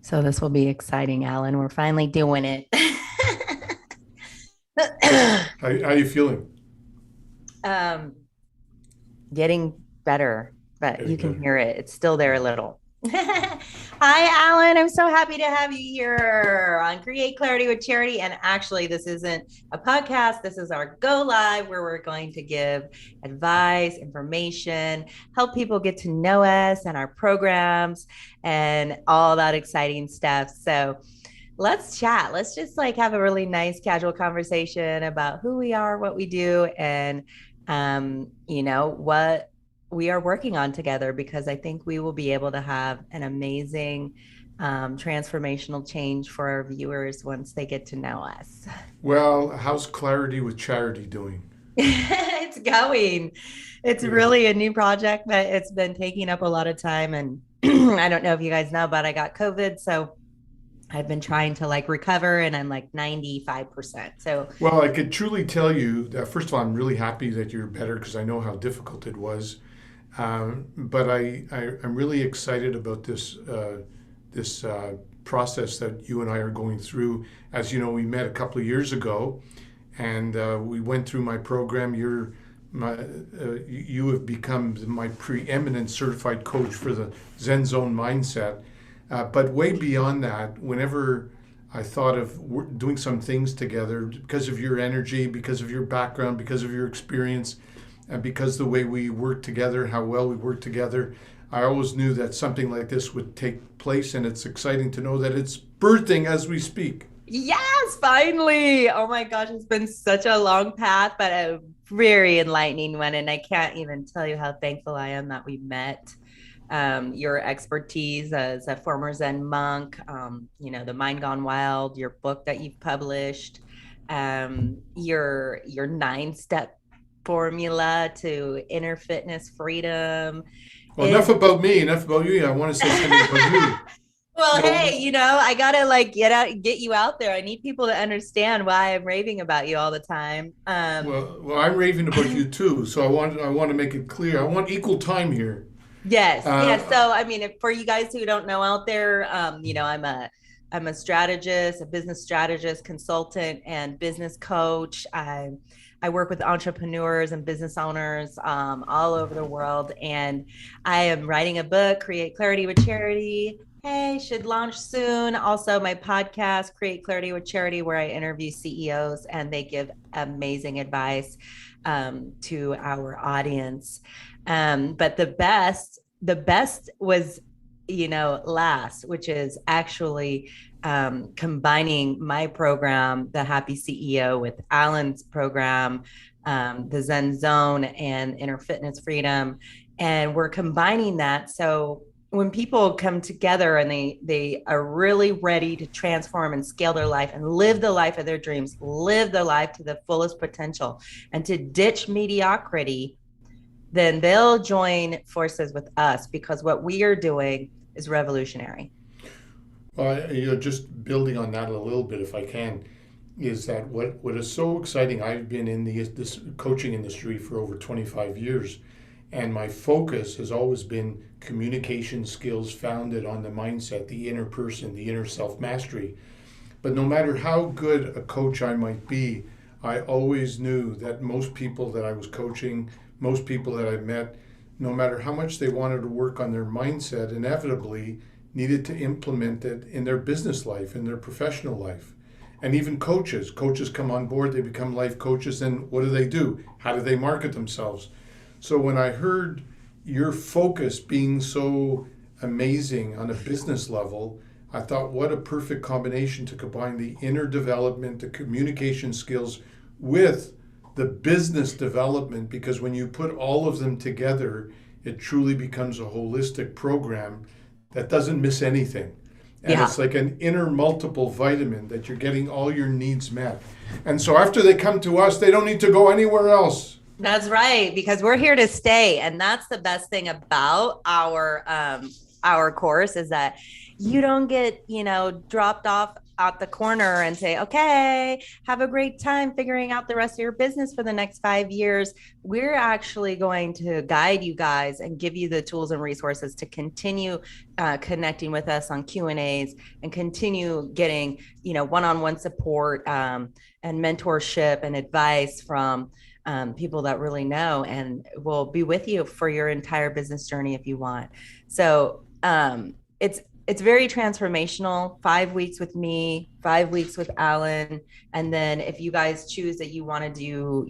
So this will be exciting, Alan. We're finally doing it. How you feeling? um, Getting better, but you Getting can better. hear it. It's still there a Yeah. little. Hi, Alan. I'm so happy to have you here on Create Clarity with Charity. And actually, this isn't a podcast. This is our go live where we're going to give advice, information, help people get to know us and our programs and all that exciting stuff. So let's chat. Let's just like have a really nice casual conversation about who we are, what we do, and what we are working on together because I think we will be able to have an amazing transformational change for our viewers once they get to know us. Well, how's Clarity with Charity doing? It's going. It's Good. really a new project, but it's been taking up a lot of time. And I don't know if you guys know, but I got COVID. So I've been trying to like recover and I'm like 95%. So, Well, I could truly tell you that first of all, I'm really happy that you're better because I know how difficult it was. But I'm really excited about this process that you and I are going through. As you know, we met a couple of years ago, and we went through my program. You have become my preeminent certified coach for the Zen Zone mindset. But way beyond that, whenever I thought of doing some things together, because of your energy, because of your background, because of your experience, and because the way we work together, how well we work together, I always knew that something like this would take place, and it's exciting to know that it's birthing as we speak. yes, finally. Oh my gosh, it's been such a long path, but a very enlightening one. And I can't even tell you how thankful I am that we met. Your expertise as a former Zen monk, the Mind Gone Wild, your book that you've published, your 9 step formula to inner fitness freedom Well, enough is about me, enough about you. I want to say something about you. well, No, hey, I gotta like get you out there. I need people to understand why I'm raving about you all the time. well, I'm raving about you too. So I want to make it clear. I want equal time here. Yes, yes. Uh, So, I mean, for you guys who don't know out there, I'm a strategist, a business strategist, consultant, and business coach. I work with entrepreneurs and business owners all over the world, and I am writing a book, Create Clarity with Charity. Hey, should launch soon. Also, my podcast, Create Clarity with Charity, where I interview CEOs and they give amazing advice to our audience. But the best was, last, which is actually combining my program, the Happy CEO, with Allan's program, the Zen Zone and Inner Fitness Freedom. And we're combining that. So when people come together and they are really ready to transform and scale their life and live the life of their dreams, live their life to the fullest potential, and to ditch mediocrity, then they'll join forces with us because what we are doing is revolutionary. well, just building on that a little bit, if I can, is that what is so exciting? I've been in this coaching industry for over 25 years, and my focus has always been communication skills founded on the mindset, the inner person, the inner self mastery. But no matter how good a coach I might be, I always knew that most people that I was coaching, most people that I met, no matter how much they wanted to work on their mindset, inevitably needed to implement it in their business life, in their professional life. And even coaches come on board, they become life coaches, and what do? How do they market themselves? So when I heard your focus being so amazing on a business level, I thought, what a perfect combination to combine the inner development, the communication skills with the business development, because when you put all of them together, it truly becomes a holistic program that doesn't miss anything. And Yeah, it's like an inner multiple vitamin that you're getting all your needs met. And so after they come to us, they don't need to go anywhere else. that's right, because we're here to stay. And that's the best thing about our course is that you don't get, dropped off out the corner and say, okay, have a great time figuring out the rest of your business for the next 5 years. We're actually going to guide you guys and give you the tools and resources to continue connecting with us on Q&As and continue getting, one-on-one support and mentorship and advice from people that really know, and will be with you for your entire business journey if you want. So it's very transformational. 5 weeks with me, 5 weeks with Allan, and then if you guys choose that you want to do,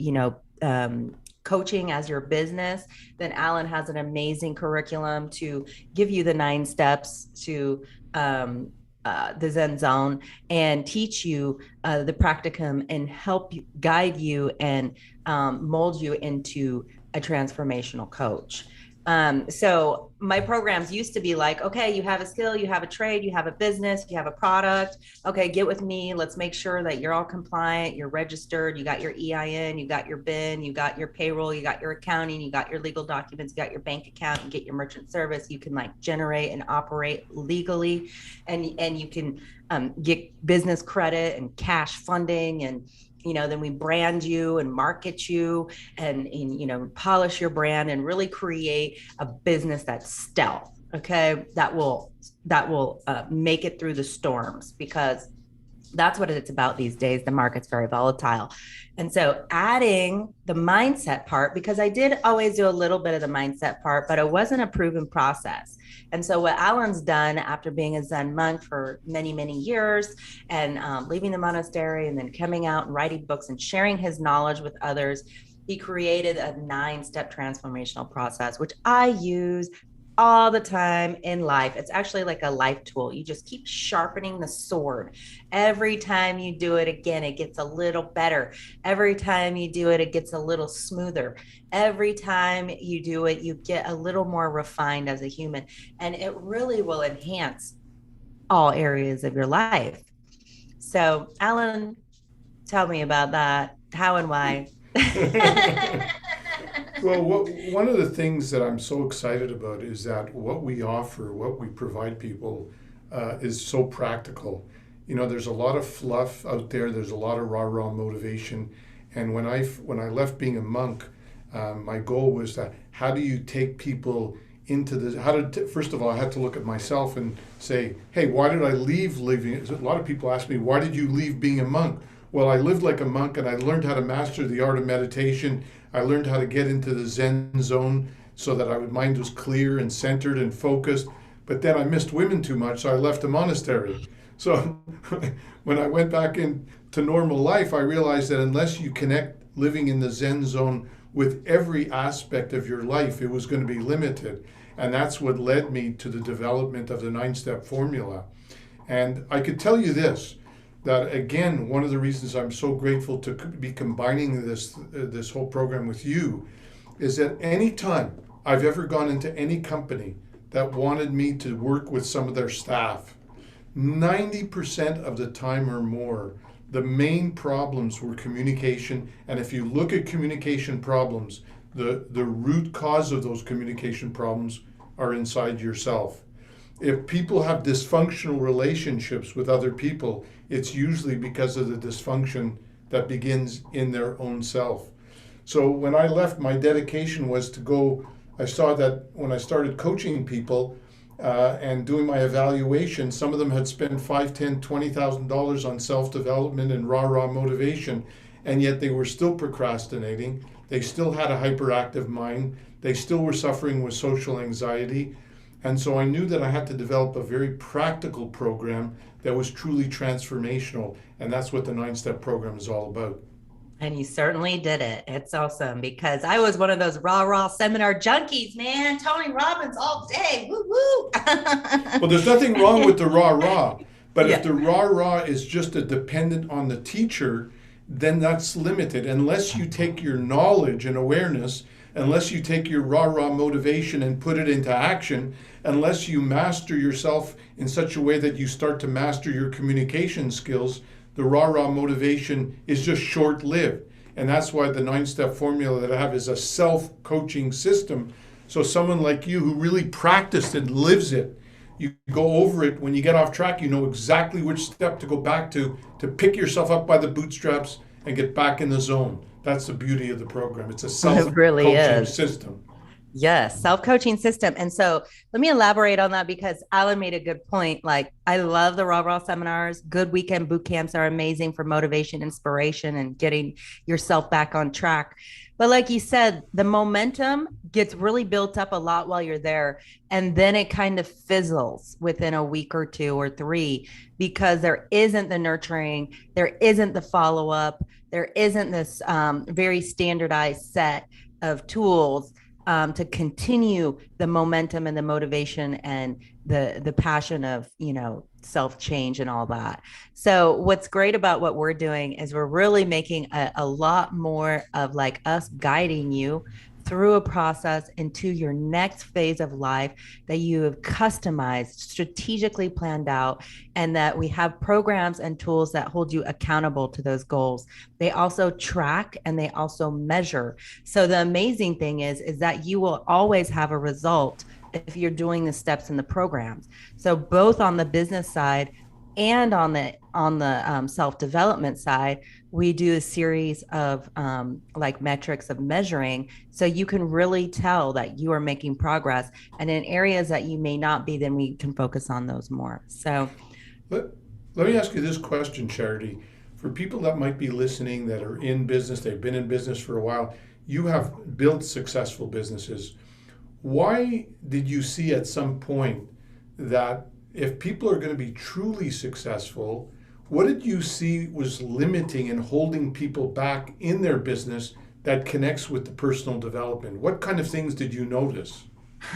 coaching as your business, then Allan has an amazing curriculum to give you the 9 steps to the Zen Zone and teach you the practicum and help you, guide you, and mold you into a transformational coach. So my programs used to be like, okay, you have a skill, you have a trade, you have a business, you have a product. Okay, get with me. Let's make sure that you're all compliant, you're registered, you got your EIN, you got your BIN, you got your payroll, you got your accounting, you got your legal documents, you got your bank account, you get your merchant service. You can like generate and operate legally, and you can get business credit and cash funding, and then we brand you and market you and polish your brand and really create a business that's stealth. Okay, that will make it through the storms, because that's what it's about these days. The market's very volatile. And so adding the mindset part, because I did always do a little bit of the mindset part, but it wasn't a proven process. And so what Allan's done after being a Zen monk for many, many years, and leaving the monastery and then coming out and writing books and sharing his knowledge with others, he created a 9-step transformational process, which I use all the time in life. It's actually like a life tool. You just keep sharpening the sword. Every time you do it again, it gets a little better. Every time you do it, it gets a little smoother. Every time you do it, you get a little more refined as a human. And it really will enhance all areas of your life. So, Allan, tell me about that. How and why? Well, one of the things that I'm so excited about is that what we offer, what we provide people, is so practical. There's a lot of fluff out there. There's a lot of rah-rah motivation. And when I left being a monk, my goal was that how do you take people into this? First of all, I had to look at myself and say, hey, why did I leave living? A lot of people ask me, why did you leave being a monk? Well, I lived like a monk, and I learned how to master the art of meditation. I learned how to get into the Zen zone so that my mind was clear and centered and focused. But then I missed women too much, so I left the monastery. So when I went back into normal life, I realized that unless you connect living in the Zen zone with every aspect of your life, it was going to be limited. And that's what led me to the development of the 9-step formula. And I could tell you this, that again, one of the reasons I'm so grateful to be combining this whole program with you is that anytime I've ever gone into any company that wanted me to work with some of their staff, 90% of the time or more, the main problems were communication. And if you look at communication problems, the root cause of those communication problems are inside yourself. If people have dysfunctional relationships with other people, it's usually because of the dysfunction that begins in their own self. So when I left, my dedication was to go. I saw that when I started coaching people and doing my evaluation, some of them had spent $5,000, $10,000, $20,000 on self-development and rah-rah motivation, and yet they were still procrastinating. They still had a hyperactive mind. They still were suffering with social anxiety. And so I knew that I had to develop a very practical program that was truly transformational. And that's what the 9-step program is all about. And you certainly did it. It's awesome, because I was one of those rah-rah seminar junkies, man. Tony Robbins all day. Woo woo. Well, there's nothing wrong with the rah-rah. But if the rah-rah is just dependent on the teacher, then that's limited. Unless you take your knowledge and awareness, unless you take your rah-rah motivation and put it into action, unless you master yourself in such a way that you start to master your communication skills, the rah-rah motivation is just short-lived. And that's why the 9-step formula that I have is a self-coaching system. So someone like you who really practiced and lives it, You go over it. When you get off track, you know exactly which step to go back to pick yourself up by the bootstraps and get back in the zone. That's the beauty of the program. It's a It really self-coaching is. system. Yes, self-coaching system. And so let me elaborate on that because Alan made a good point. Like, I love the raw seminars. Good weekend boot camps are amazing for motivation, inspiration, and getting yourself back on track. But like you said, the momentum gets really built up a lot while you're there. And then it kind of fizzles within a week or two or three because there isn't the nurturing, there isn't the follow up, there isn't this very standardized set of tools to continue the momentum and the motivation and the passion of self change and all that. So what's great about what we're doing is we're really making a lot more of like us guiding you through a process into your next phase of life that you have customized, strategically planned out, and that we have programs and tools that hold you accountable to those goals. They also track and they also measure. So the amazing thing is that you will always have a result if you're doing the steps in the programs. So both on the business side and on the self development side, we do a series of like metrics of measuring, so you can really tell that you are making progress. And in areas that you may not be, then we can focus on those more. So Let, let me ask you this question, Charity. For people that might be listening that are in business, they've been in business for a while, you have built successful businesses. Why did you see at some point that if people are going to be truly successful, what did you see was limiting and holding people back in their business that connects with the personal development? What kind of things did you notice?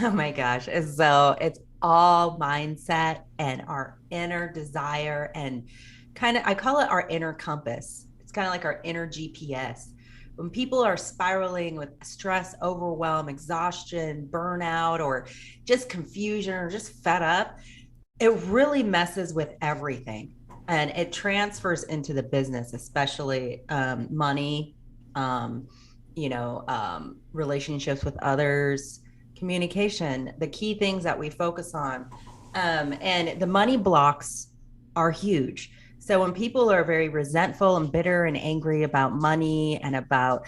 oh my gosh. So it's all mindset and our inner desire and kind of, I call it our inner compass. It's kind of like our inner GPS. When people are spiraling with stress, overwhelm, exhaustion, burnout, or just confusion or just fed up, it really messes with everything and it transfers into the business, especially money, um, relationships with others, communication, the key things that we focus on. And the money blocks are huge. So when people are very resentful and bitter and angry about money and about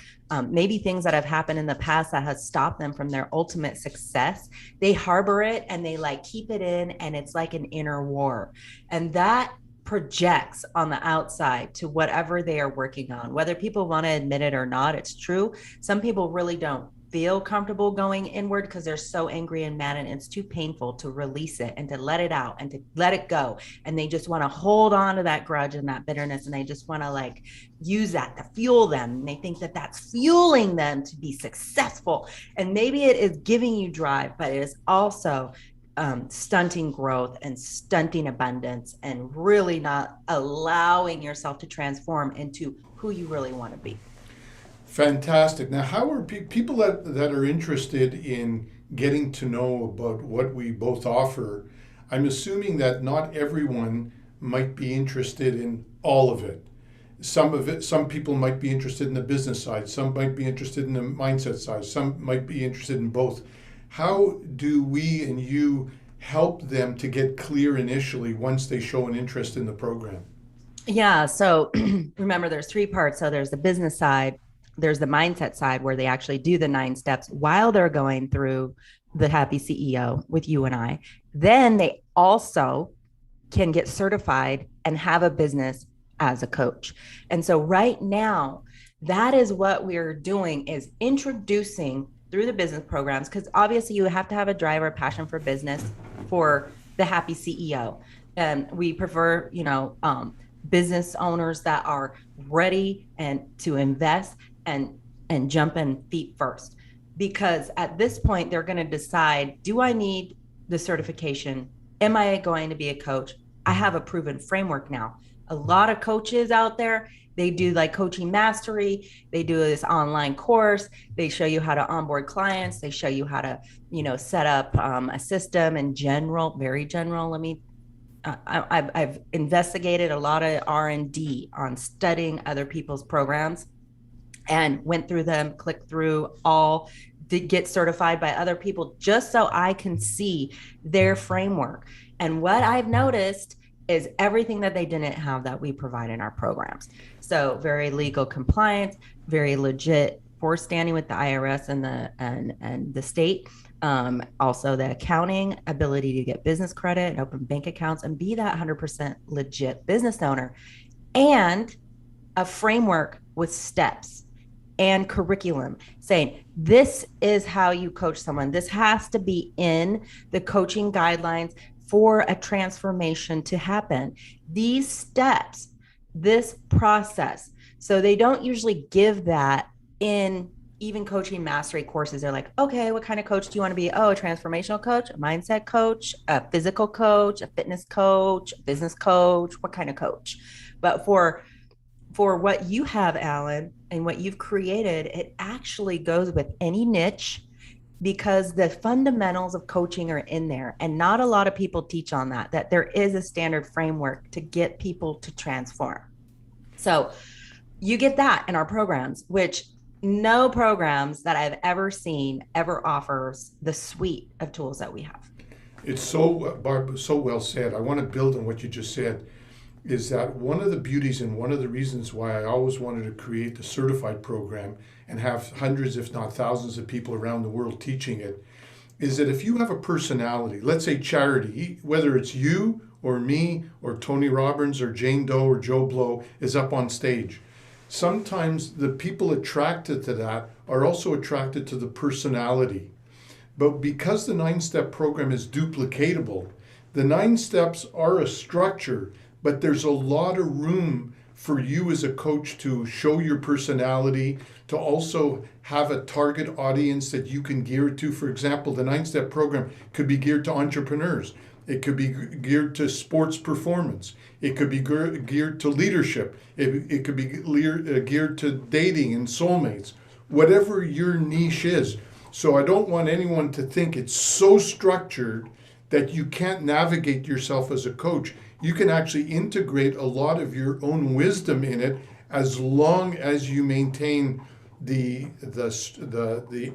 maybe things that have happened in the past that has stopped them from their ultimate success, they harbor it and they like keep it in, and it's like an inner war. And that projects on the outside to whatever they are working on, whether people want to admit it or not. It's true. Some people really don't feel comfortable going inward because they're so angry and mad, and it's too painful to release it and to let it out and to let it go. And they just want to hold on to that grudge and that bitterness, and they just want to like use that to fuel them. And they think that that's fueling them to be successful. And maybe it is giving you drive, but it is also stunting growth and stunting abundance and really not allowing yourself to transform into who you really want to be. Fantastic. Now, how are people that are interested in getting to know about what we both offer? I'm assuming that not everyone might be interested in all of it. Some of it, some people might be interested in the business side, some might be interested in the mindset side, some might be interested in both. How do we and you help them to get clear initially once they show an interest in the program? Yeah. So remember, there's three parts. So there's the business side, there's the mindset side where they actually do the 9 steps while they're going through the Happy CEO with you and I. Then they also can get certified and have a business as a coach. And so right now, that is what we're doing is introducing through the business programs, because obviously you have to have a drive or passion for business for the Happy CEO. And we prefer, business owners that are ready and to invest and jump in feet first, because at this point they're going to decide, do I need the certification? Am I going to be a coach? I have a proven framework now. A lot of coaches out there, they do like coaching mastery, they do this online course, they show you how to onboard clients, they show you how to set up a system in general, very general. I've investigated a lot of R&D on studying other people's programs and went through them, clicked through all to get certified by other people just so I can see their framework. And what I've noticed is everything that they didn't have that we provide in our programs. So very legal compliance, very legit for standing with the IRS and the state. Also the accounting, ability to get business credit and open bank accounts and be that 100% legit business owner, and a framework with steps and curriculum saying this is how you coach someone. This has to be in the coaching guidelines for a transformation to happen. These steps, this process. So they don't usually give that in even coaching mastery courses. They're like, okay, what kind of coach do you want to be? Oh, a transformational coach, a mindset coach, a physical coach, a fitness coach, a business coach, what kind of coach? But for what you have, Allan, and what you've created, it actually goes with any niche because the fundamentals of coaching are in there. And not a lot of people teach on that there is a standard framework to get people to transform. So you get that in our programs, which no programs that I've ever seen ever offers the suite of tools that we have. It's so, Barb, so well said. I want to build on what you just said. Is that one of the beauties and one of the reasons why I always wanted to create the certified program and have hundreds, if not thousands, of people around the world teaching it, is that if you have a personality, let's say Charity, whether it's you or me or Tony Robbins or Jane Doe or Joe Blow is up on stage, sometimes the people attracted to that are also attracted to the personality. But because the 9-step program is duplicatable, the 9 steps are a structure, but there's a lot of room for you as a coach to show your personality, to also have a target audience that you can gear it to. For example, the 9-step program could be geared to entrepreneurs. It could be geared to sports performance. It could be geared to leadership. It could be geared to dating and soulmates, whatever your niche is. So I don't want anyone to think it's so structured that you can't navigate yourself as a coach. You can actually integrate a lot of your own wisdom in it as long as you maintain the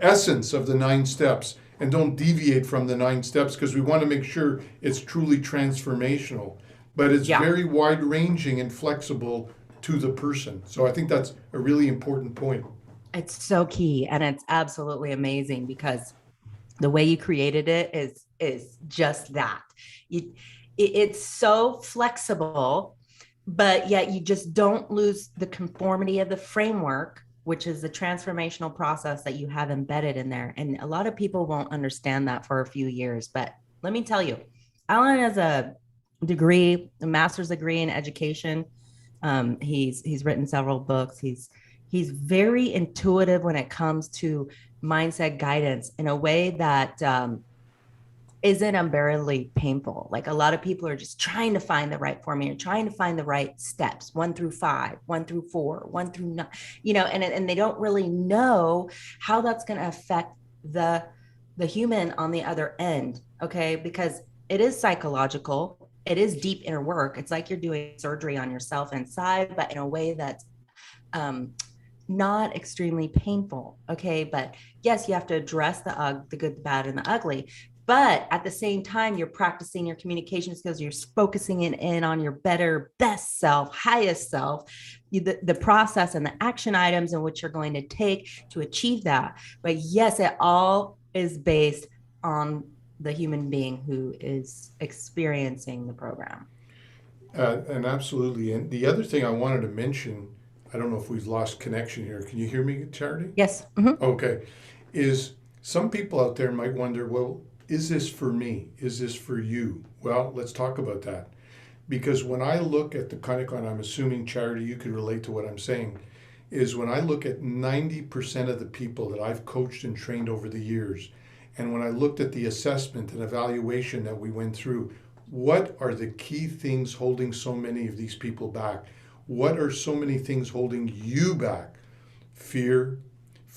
essence of the 9 steps and don't deviate from the 9 steps, because we want to make sure it's truly transformational. But it's very wide ranging and flexible to the person. So I think that's a really important point. It's so key, and it's absolutely amazing because the way you created it is just that. It's so flexible, but yet you just don't lose the conformity of the framework, which is the transformational process that you have embedded in there. And a lot of people won't understand that for a few years. But let me tell you, Allan has a master's degree in education. He's written several books. He's very intuitive when it comes to mindset guidance in a way that isn't unbearably painful. Like a lot of people are just trying to find the right formula, trying to find the right steps, 1 through 5, 1 through 4, 1 through 9, and they don't really know how that's going to affect the human on the other end. Okay. Because it is psychological. It is deep inner work. It's like you're doing surgery on yourself inside, but in a way that's, not extremely painful. Okay. But yes, you have to address the good, the bad, and the ugly. But at the same time, you're practicing your communication skills. You're focusing in on your better, best self, highest self, the process and the action items in which you're going to take to achieve that. But yes, it all is based on the human being who is experiencing the program. And absolutely. And the other thing I wanted to mention, I don't know if we've lost connection here. Can you hear me, Charity? Yes. Mm-hmm. Okay. Is some people out there might wonder, well, is this for me? Is this for you? Well, let's talk about that. Because when I look at the kind of, and I'm assuming, Charity, you could relate to what I'm saying, is when I look at 90% of the people that I've coached and trained over the years, and when I looked at the assessment and evaluation that we went through, what are the key things holding so many of these people back? What are so many things holding you back? Fear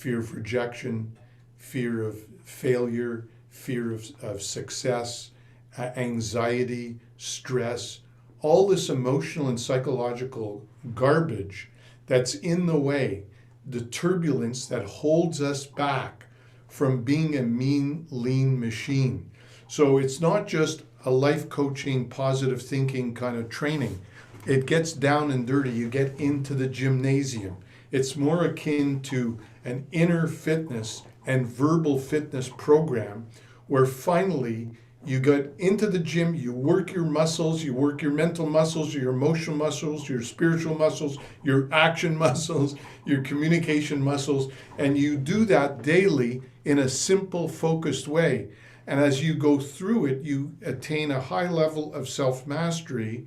of rejection, fear of failure, fear of success, anxiety, stress, all this emotional and psychological garbage that's in the way, the turbulence that holds us back from being a mean, lean machine. So it's not just a life coaching, positive thinking kind of training. It gets down and dirty. You get into the gymnasium. It's more akin to an inner fitness and verbal fitness program where finally you get into the gym, you work your muscles, you work your mental muscles, your emotional muscles, your spiritual muscles, your action muscles, your communication muscles, and you do that daily in a simple, focused way. And as you go through it, you attain a high level of self mastery.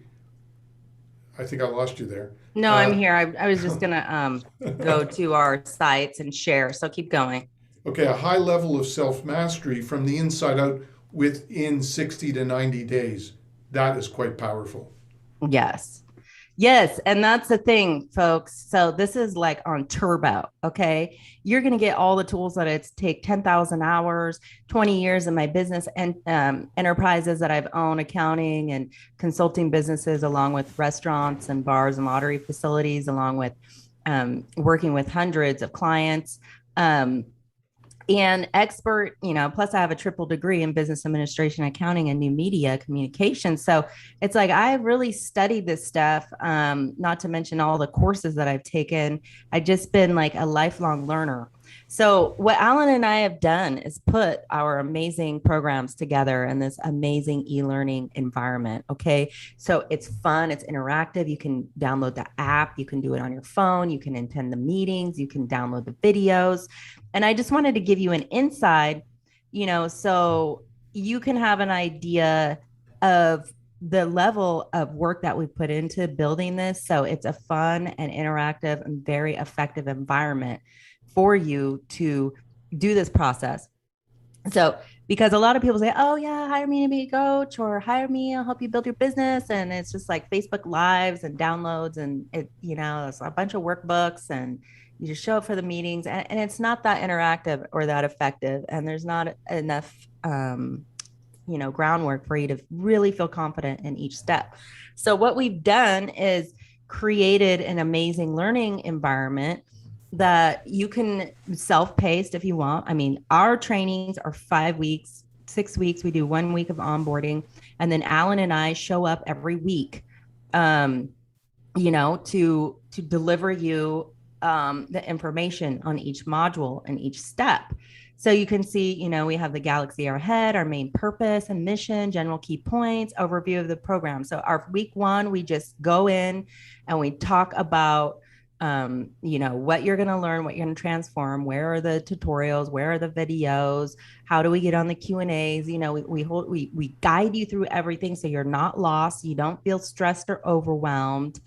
I think I lost you there. No, I'm Uh, here. I was just gonna go to our sites and share. So keep going. okay, a high level of self mastery from the inside out within 60 to 90 days. That is quite powerful. Yes. Yes, and that's the thing, folks. So this is like on turbo, okay? You're going to get all the tools that it's take 10,000 hours, 20 years in my business and enterprises that I've owned, accounting and consulting businesses, along with restaurants and bars and lottery facilities, along with working with hundreds of clients. And expert, plus I have a triple degree in business administration, accounting, and new media communication. So it's like I really studied this stuff, not to mention all the courses that I've taken. I've just been like a lifelong learner. So what Allan and I have done is put our amazing programs together in this amazing e-learning environment. Okay. So it's fun, it's interactive. You can download the app, you can do it on your phone, you can attend the meetings, you can download the videos. And I just wanted to give you an inside, so you can have an idea of the level of work that we put into building this. So it's a fun and interactive and very effective environment for you to do this process. So, because a lot of people say, oh, yeah, hire me to be a coach or hire me, I'll help you build your business. And it's just like Facebook Lives and downloads and it's a bunch of workbooks and you just show up for the meetings and it's not that interactive or that effective. And there's not enough, groundwork for you to really feel confident in each step. So, what we've done is created an amazing learning environment that you can self-paced if you want. I mean, our trainings are 5 weeks, 6 weeks. We do 1 week of onboarding, and then Allan and I show up every week, to deliver you the information on each module and each step. So you can see, we have the galaxy ahead, our main purpose and mission, general key points, overview of the program. So our week 1, we just go in and we talk about what you're going to learn, what you're going to transform, where are the tutorials, where are the videos, how do we get on the Q&As. We guide you through everything so you're not lost, you don't feel stressed or overwhelmed.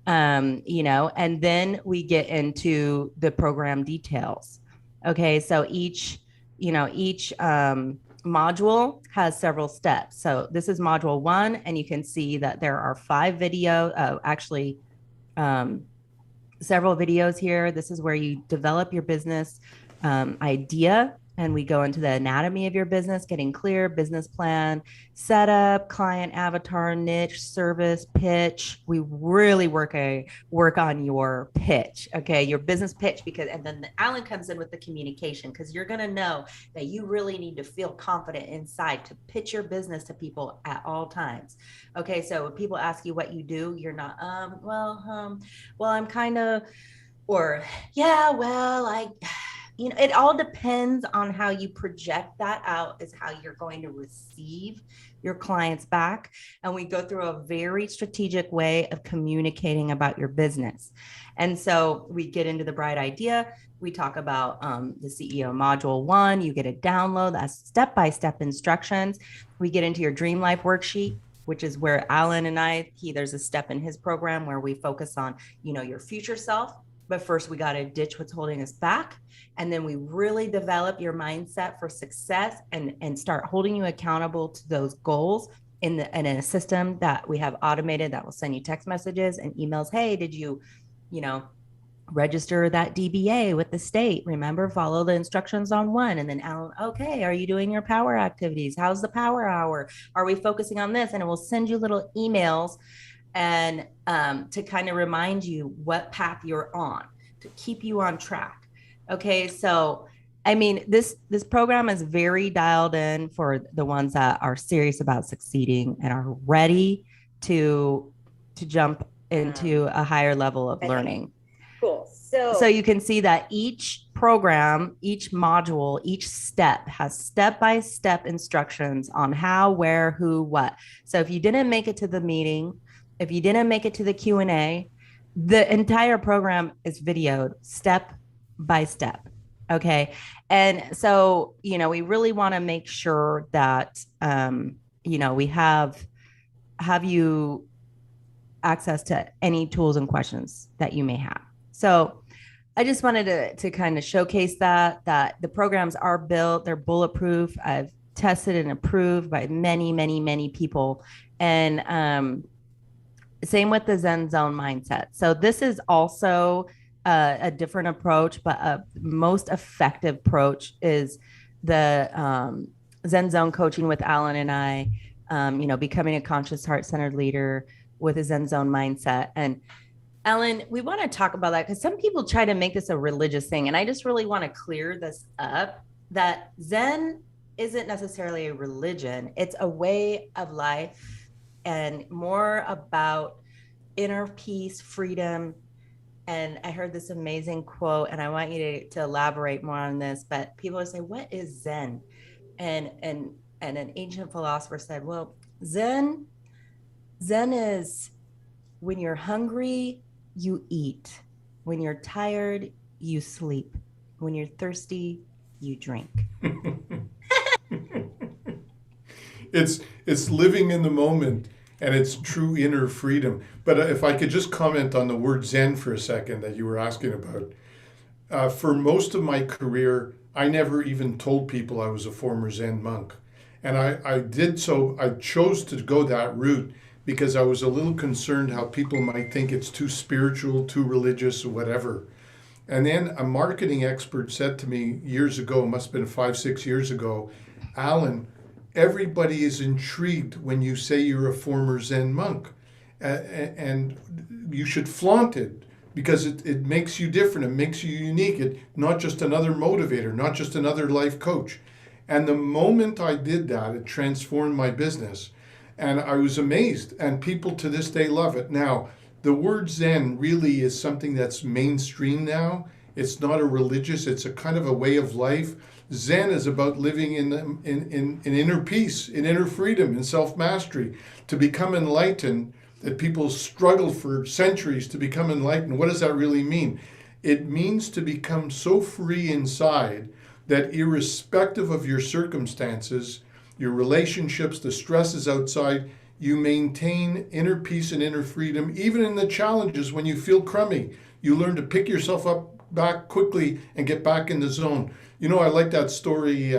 And then we get into the program details. Okay, so each module has several steps. So this is module 1, and you can see that there are 5 several videos here. This is where you develop your business idea, and we go into the anatomy of your business, getting clear, business plan, setup, client avatar, niche, service, pitch. We really work on your pitch, okay, your business pitch, and then Allan comes in with the communication, because you're going to know that you really need to feel confident inside to pitch your business to people at all times. Okay, so when people ask you what you do, you're not, I'm kind of, or yeah, well, it all depends on how you project that out, is how you're going to receive your clients back. And we go through a very strategic way of communicating about your business. And so we get into the bright idea. We talk about the CEO module 1. You get a download, that's step-by-step instructions. We get into your dream life worksheet, which is where Allan and there's a step in his program where we focus on, your future self. But first we got to ditch what's holding us back. And then we really develop your mindset for success and start holding you accountable to those goals in a system that we have automated that will send you text messages and emails. Hey, did you, register that DBA with the state? Remember, follow the instructions on 1. And then Allan, okay, are you doing your power activities? How's the power hour? Are we focusing on this? And it will send you little emails and to kind of remind you what path you're on, to keep you on track. Okay, so I mean, this program is very dialed in for the ones that are serious about succeeding and are ready to to jump into a higher level of Okay, learning. cool. So So you can see that each program, each module, each step has step-by-step instructions on how, where, who, what. So if you didn't make it to the meeting, if you didn't make it to the Q&A, the entire program is videoed step by step. Okay. And so, we really want to make sure that we have you access to any tools and questions that you may have. So I just wanted to kind of showcase that the programs are built, they're bulletproof. I've tested and approved by many, many, many people. And same with the Zen Zone mindset. So this is also a different approach, but a most effective approach is the Zen Zone coaching with Allan and I. Becoming a conscious, heart-centered leader with a Zen Zone mindset. And Allan, we want to talk about that because some people try to make this a religious thing. And I just really want to clear this up that Zen isn't necessarily a religion, it's a way of life and more about inner peace, freedom. And I heard this amazing quote, and I want you to elaborate more on this. But people would say, "What is Zen?" And an ancient philosopher said, "Well, Zen is when you're hungry, you eat. When you're tired, you sleep. When you're thirsty, you drink." It's living in the moment, and it's true inner freedom. But if I could just comment on the word Zen for a second that you were asking about. For most of my career, I never even told people I was a former Zen monk. And I did so, I chose to go that route because I was a little concerned how people might think it's too spiritual, too religious, or whatever. And then a marketing expert said to me years ago, must have been 5, 6 years ago, Allan, everybody is intrigued when you say you're a former Zen monk. And you should flaunt it because it makes you different. It makes you unique. Not just another motivator, not just another life coach. And the moment I did that, it transformed my business. And I was amazed. And people to this day love it. Now, the word Zen really is something that's mainstream now. It's not a religious, it's a kind of a way of life. Zen is about living in inner peace, in inner freedom, in self-mastery. To become enlightened, that people struggle for centuries to become enlightened. What does that really mean? It means to become so free inside that irrespective of your circumstances, your relationships, the stresses outside, you maintain inner peace and inner freedom, even in the challenges when you feel crummy. You learn to pick yourself up back quickly and get back in the zone. I like that story,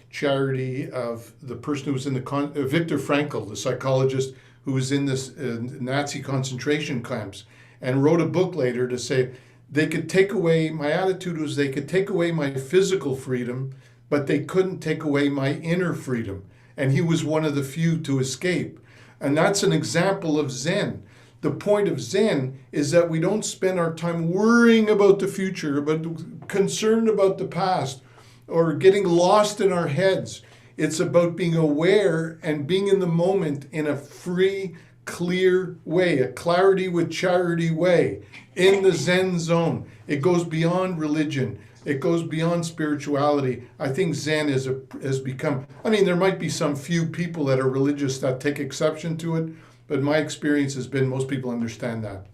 Charity, of the person who was in the Viktor Frankl, the psychologist who was in this Nazi concentration camps, and wrote a book later to say they could take away, my attitude was they could take away my physical freedom, but they couldn't take away my inner freedom. And he was one of the few to escape. And that's an example of Zen. The point of Zen is that we don't spend our time worrying about the future, but concerned about the past or getting lost in our heads. It's about being aware and being in the moment in a free, clear way, a clarity with charity way, in the Zen zone. It goes beyond religion. It goes beyond spirituality. I think Zen has become, there might be some few people that are religious that take exception to it, but my experience has been most people understand that.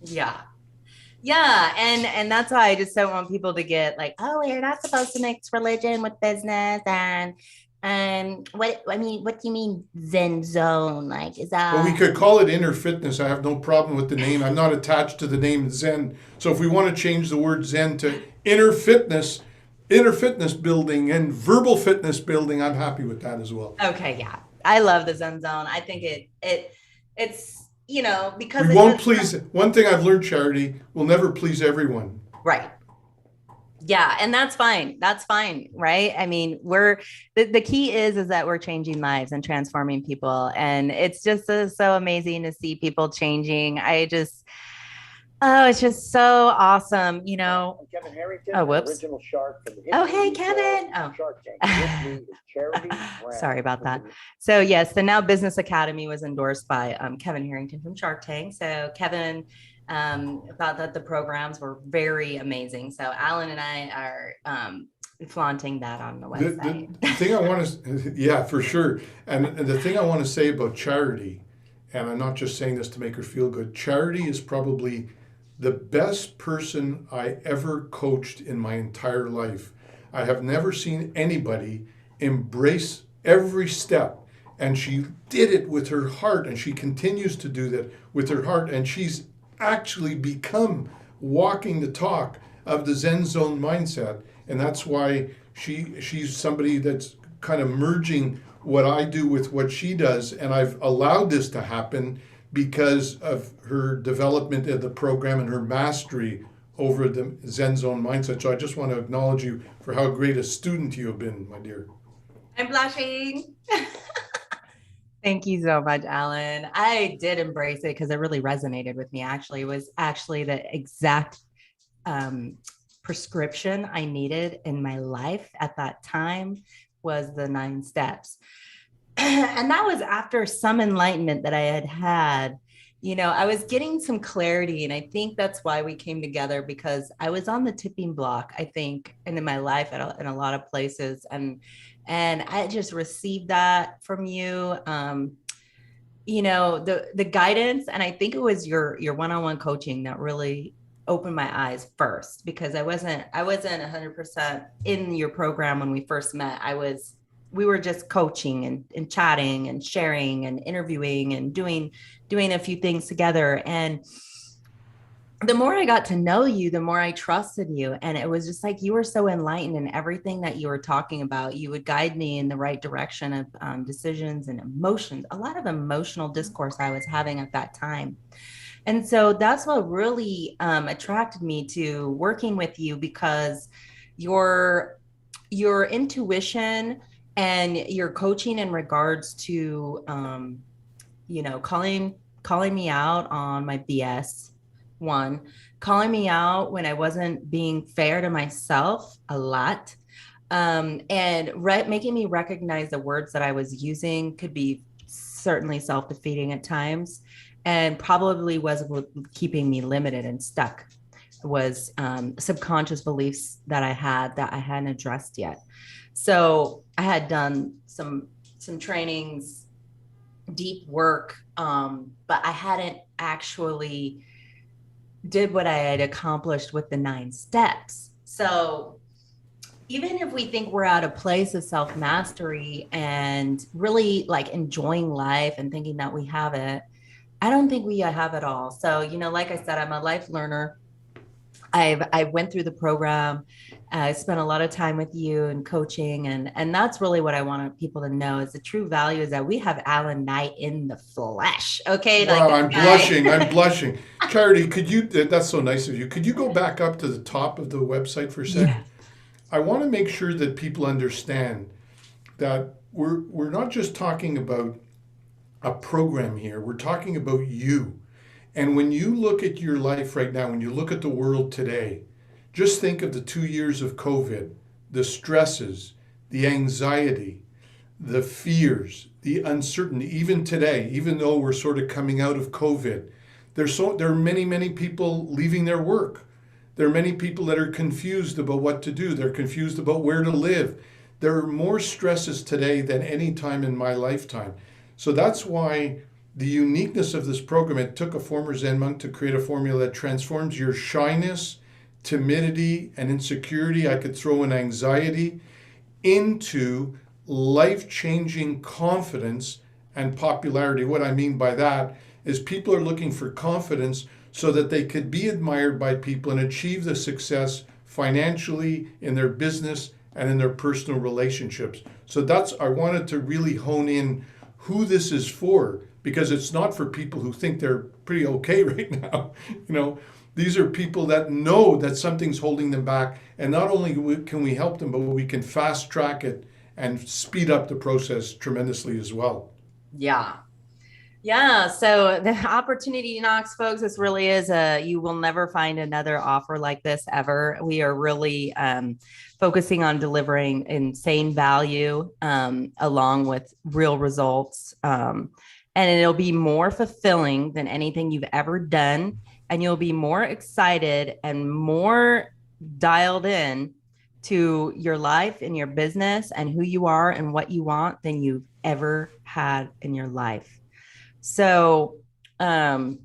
Yeah. Yeah. And that's why I just don't want people to get like, oh, you're not supposed to mix religion with business. And what do you mean Zen zone? Like, is Well, we that could call it inner fitness. I have no problem with the name. I'm not attached to the name Zen. So if we want to change the word Zen to inner fitness building and verbal fitness building, I'm happy with that as well. okay? Yeah. I love the Zen zone. I think it's, because We it won't does, please, one thing I've learned, Charity, we'll never please everyone. right. Yeah, and that's fine. That's fine, right? I mean, the key is that we're changing lives and transforming people, and it's just so amazing to see people changing. Oh, it's just so awesome. I'm Kevin Harrington, Oh, an whoops. original shark from the hit Oh, hey, TV show Kevin. Oh. Shark Tank. And with me is Charity Sorry Brown, about who's that. a So, yes, the Now Business Academy was endorsed by Kevin Harrington from Shark Tank. So, Kevin thought that the programs were very amazing. So, Allan and I are flaunting that on the website. The thing I want to, yeah, for sure. And the thing I want to say about Charity, and I'm not just saying this to make her feel good, Charity is probably the best person I ever coached in my entire life. I have never seen anybody embrace every step. And she did it with her heart, and she continues to do that with her heart. And she's actually become walking the talk of the Zen Zone mindset. And that's why she's somebody that's kind of merging what I do with what she does. And I've allowed this to happen because of her development of the program and her mastery over the Zen Zone mindset. So I just want to acknowledge you for how great a student you have been, my dear. I'm blushing. Thank you so much, Allan. I did embrace it because it really resonated with me. Actually, it was actually the exact um, prescription I needed in my life at that time was the 9 steps. And that was after some enlightenment that I had had. I was getting some clarity, and I think that's why we came together because I was on the tipping block, I think, and in my life in a lot of places, and I just received that from you. The guidance, and I think it was your one-on-one coaching that really opened my eyes first, because I wasn't 100% in your program when we first met. We were just coaching and chatting and sharing and interviewing and doing a few things together. And the more I got to know you, the more I trusted you. And it was just like you were so enlightened in everything that you were talking about. You would guide me in the right direction of decisions and emotions, a lot of emotional discourse I was having at that time. And so that's what really attracted me to working with you, because your your intuition and your coaching in regards to calling me out on my BS. One, calling me out when I wasn't being fair to myself a lot, and making me recognize the words that I was using could be certainly self-defeating at times, and probably was keeping me limited and stuck. Was subconscious beliefs that I had that I hadn't addressed yet. So I had done some trainings, deep work, but I hadn't actually did what I had accomplished with the 9 steps. So even if we think we're at a place of self mastery and really like enjoying life and thinking that we have it, I don't think we have it all. So, like I said, I'm a life learner. I went through the program. I spent a lot of time with you and coaching, and that's really what I want people to know is the true value is that we have Allan Knight in the flesh. Okay, like Wow, this I'm guy. blushing. I'm blushing. Charity, could you, that's so nice of you. Could you go back up to the top of the website for a sec? Yeah. I want to make sure that people understand that we're not just talking about a program here. We're talking about you. And when you look at your life right now, when you look at the world today, just think of the 2 years of COVID, the stresses, the anxiety, the fears, the uncertainty. Even today, even though we're sort of coming out of COVID, there are many people leaving their work. There are many people that are confused about what to do. They're confused about where to live. There are more stresses today than any time in my lifetime. So that's why the uniqueness of this program, it took a former Zen monk to create a formula that transforms your shyness, timidity, and insecurity. I could throw in anxiety into life changing confidence and popularity. What I mean by that is people are looking for confidence so that they could be admired by people and achieve the success financially in their business and in their personal relationships. So I wanted to really hone in who this is for, because it's not for people who think they're pretty okay right now. You know, these are people that know that something's holding them back, and not only can we help them, but we can fast track it and speed up the process tremendously as well. Yeah. Yeah, so the opportunity knocks, folks. This really is you will never find another offer like this ever. We are really focusing on delivering insane value along with real results. And it'll be more fulfilling than anything you've ever done. And you'll be more excited and more dialed in to your life and your business and who you are and what you want than you've ever had in your life. So, um,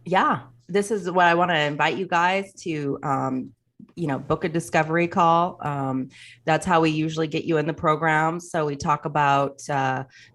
yeah, this is what I want to invite you guys to, book a discovery call. That's how we usually get you in the program. So we talk about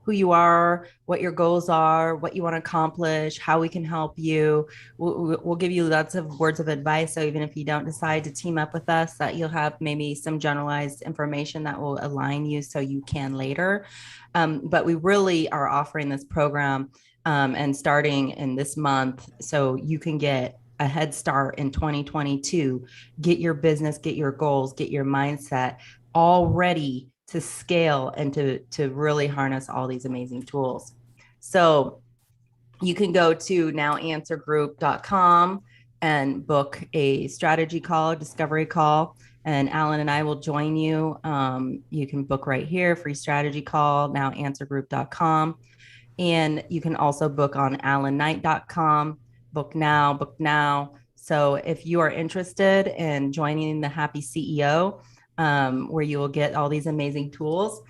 who you are, what your goals are, what you want to accomplish, how we can help you. We'll give you lots of words of advice. So even if you don't decide to team up with us, that you'll have maybe some generalized information that will align you so you can later. But we really are offering this program and starting in this month so you can get a head start in 2022, get your business, get your goals, get your mindset all ready to scale and to really harness all these amazing tools. So you can go to nowanswergroup.com and book a strategy call, discovery call, and Allan and I will join you. You can book right here, free strategy call, nowanswergroup.com. And you can also book on allanknight.com, book now. So if you are interested in joining the Happy CEO, where you will get all these amazing tools,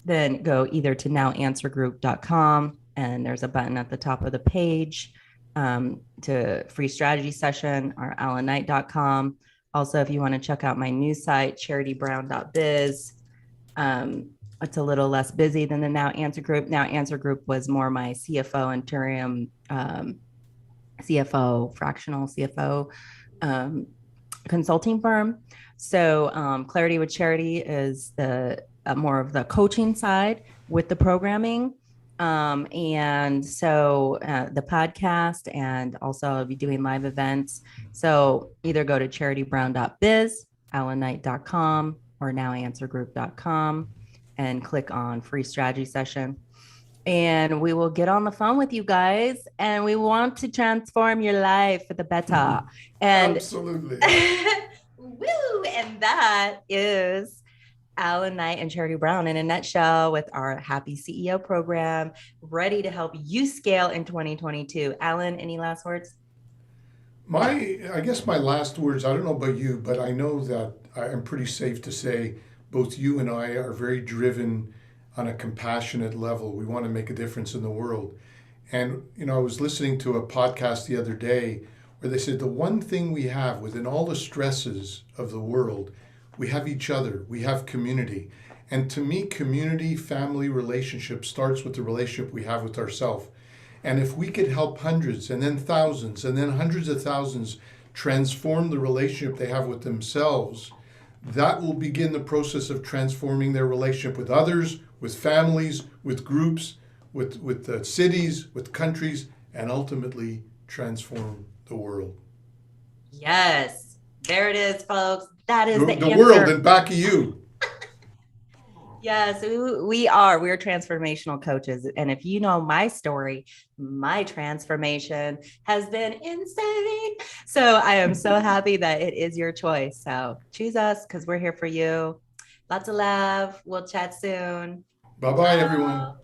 then go either to nowanswergroup.com and there's a button at the top of the page to free strategy session, or allanknight.com. Also, if you want to check out my new site, charitybrown.biz, it's a little less busy than the Now Answer Group. Now Answer Group was more my CFO interim, CFO, fractional CFO consulting firm. So Clarity with Charity is the more of the coaching side with the programming. And so the podcast, and also I'll be doing live events. So either go to charitybrown.biz, allanknight.com, or nowanswergroup.com and click on free strategy session. And we will get on the phone with you guys, and we want to transform your life for the better. And absolutely. woo! And that is Allan Knight and Charity Brown in a nutshell with our Happy CEO program, ready to help you scale in 2022. Allan, any last words? I guess my last words, I don't know about you, but I know that I'm pretty safe to say both you and I are very driven on a compassionate level. We want to make a difference in the world. And, I was listening to a podcast the other day where they said the one thing we have within all the stresses of the world, we have each other, we have community. And to me, community, family, relationship starts with the relationship we have with ourselves. And if we could help hundreds and then thousands and then hundreds of thousands transform the relationship they have with themselves, that will begin the process of transforming their relationship with others, with families, with groups, with cities, with countries, and ultimately transform the world. Yes, there it is, folks. That is the answer. World, and back to you. Yes, we're transformational coaches. And if you know my story, my transformation has been insane. So I am so happy that it is your choice. So choose us because we're here for you. Lots of love. We'll chat soon. Bye-bye, everyone.